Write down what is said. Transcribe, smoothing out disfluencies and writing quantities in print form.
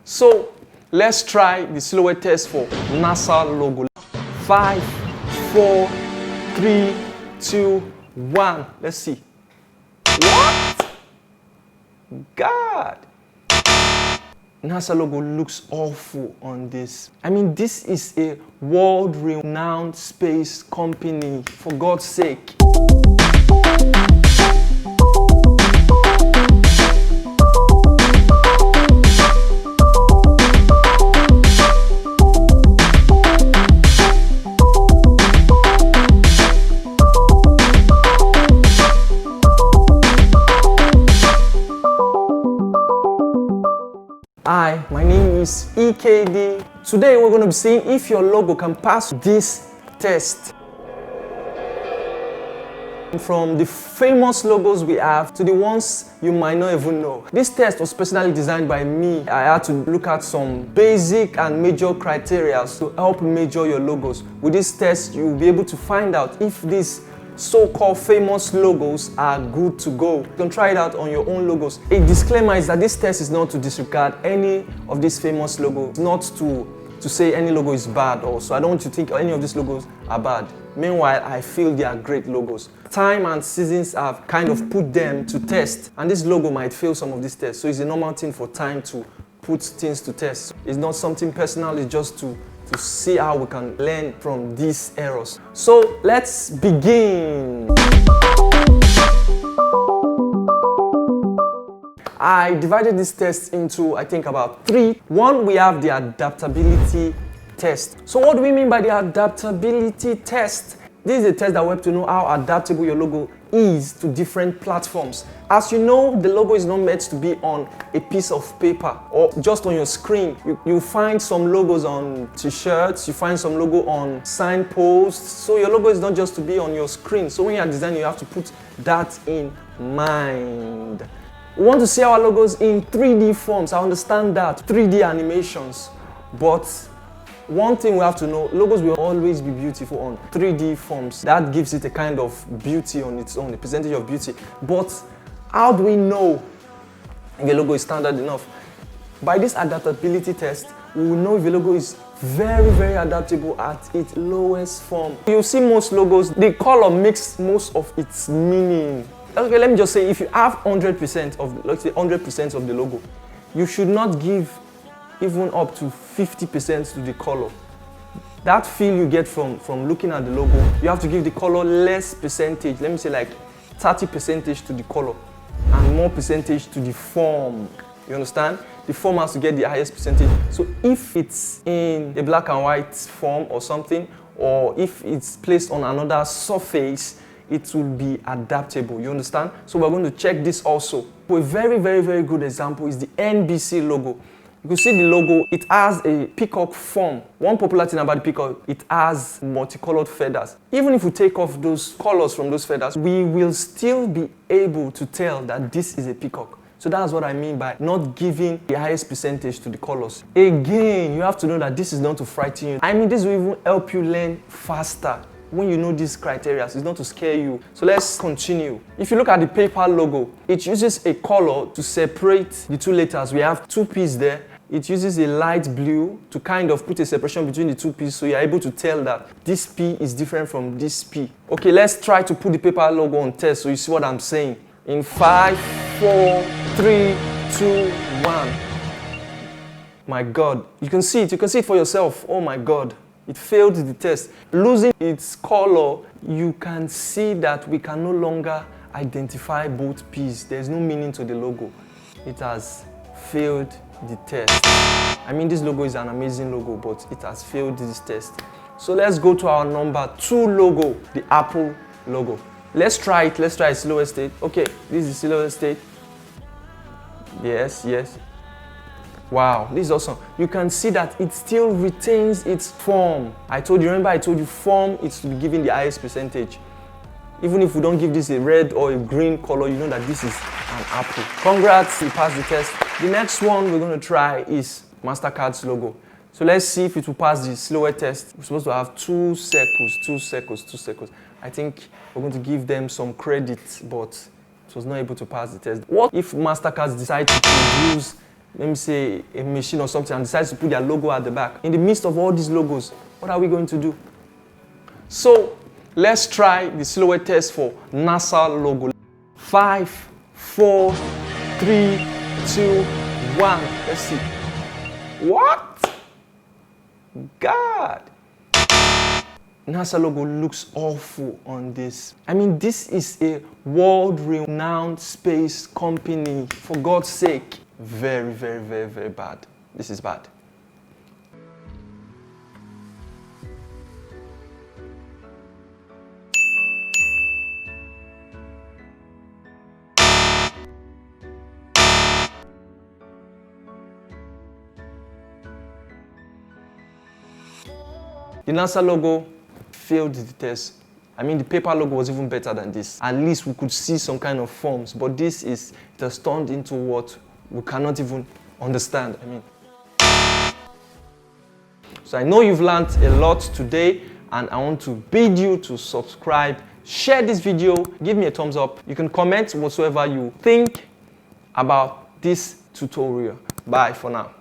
So let's try the silhouette test for NASA logo. 5, 4, 3, 2, 1. Let's see. What? God. NASA logo looks awful on this. I mean, this is a world-renowned space company, for God's sake. Hi, my name is EKD. Today we're going to be seeing if your logo can pass this test. From the famous logos we have to the ones you might not even know. This test was personally designed by me. I had to look at some basic and major criteria to help measure your logos. With this test, you'll be able to find out if these so-called famous logos are good to go. You can try it out on your own logos. A disclaimer is that this test is not to disregard any of these famous logos, not to say any logo is bad also. I don't want you to think any of these logos are bad. Meanwhile, I feel they are great logos. Time and seasons have kind of put them to test, and this logo might fail some of these tests. So it's a normal thing for time to put things to test. It's not something personal, it's just to see how we can learn from these errors. So let's begin. I divided this test into, I think, about 3. One, we have the adaptability test. So what do we mean by the adaptability test? This is a test that will help to know how adaptable your logo is to different platforms. As you know, the logo is not meant to be on a piece of paper or just on your screen. You find some logos on t-shirts, you find some logo on signposts. So your logo is not just to be on your screen. So when you are designing, you have to put that in mind. We want to see our logos in 3D forms. I understand that, 3D animations, but one thing we have to know, logos will always be beautiful on 3D forms. That gives it a kind of beauty on its own, a percentage of beauty. But how do we know if a logo is standard enough? By this adaptability test, we will know if a logo is very, very adaptable at its lowest form. You see most logos, the color makes most of its meaning. Okay, let me just say, if you have 100% of, let's say 100% of the logo, you should not give even up to 50% to the color. That feel you get from looking at the logo, you have to give the color less percentage. Let me say like 30% to the color and more percentage to the form. You understand? The form has to get the highest percentage. So if it's in a black and white form or something, or if it's placed on another surface, it will be adaptable. You understand? So we're going to check this also. A very, very, very good example is the NBC logo. You can see the logo, it has a peacock form. One popular thing about the peacock, it has multicolored feathers. Even if we take off those colors from those feathers, we will still be able to tell that this is a peacock. So that's what I mean by not giving the highest percentage to the colors. Again, you have to know that this is not to frighten you. I mean, this will even help you learn faster. When you know these criteria, it's not to scare you. So let's continue. If you look at the PayPal logo, it uses a color to separate the two letters. We have 2 P's there. It uses a light blue to kind of put a separation between the 2 P's, so you're able to tell that this P is different from this P. Okay, let's try to put the PayPal logo on test so you see what I'm saying. In 5, 4, 3, 2, 1. My God, you can see it for yourself. Oh my God. It failed the test. Losing its color, you can see that we can no longer identify both P's. There's no meaning to the logo. It has failed the test. I mean, this logo is an amazing logo, but it has failed this test. So let's go to our number 2 logo, the Apple logo. Let's try it. Let's try a silhouette state. Okay, this is silhouette state. Yes, yes. Wow, this is awesome. You can see that it still retains its form. Remember I told you form is to be given the highest percentage. Even if we don't give this a red or a green color, you know that this is an apple. Congrats, you passed the test. The next one we're going to try is Mastercard's logo. So let's see if it will pass the silhouette test. We're supposed to have 2 circles, 2 circles, 2 circles. I think we're going to give them some credit, but it was not able to pass the test. What if Mastercard decides to use let me say a machine or something, and decides to put their logo at the back. In the midst of all these logos, what are we going to do? So let's try the silhouette test for NASA logo. 5, 4, 3, 2, 1. Let's see. What? God. NASA logo looks awful on this. I mean, this is a world-renowned space company. For God's sake. Very, very, very, very bad. This is bad. The NASA logo failed the test. I mean, the paper logo was even better than this. At least we could see some kind of forms, but this is, it has turned into what we cannot even understand. I mean, so I know you've learned a lot today, and I want to bid you to subscribe, share this video, give me a thumbs up. You can comment whatsoever you think about this tutorial. Bye for now.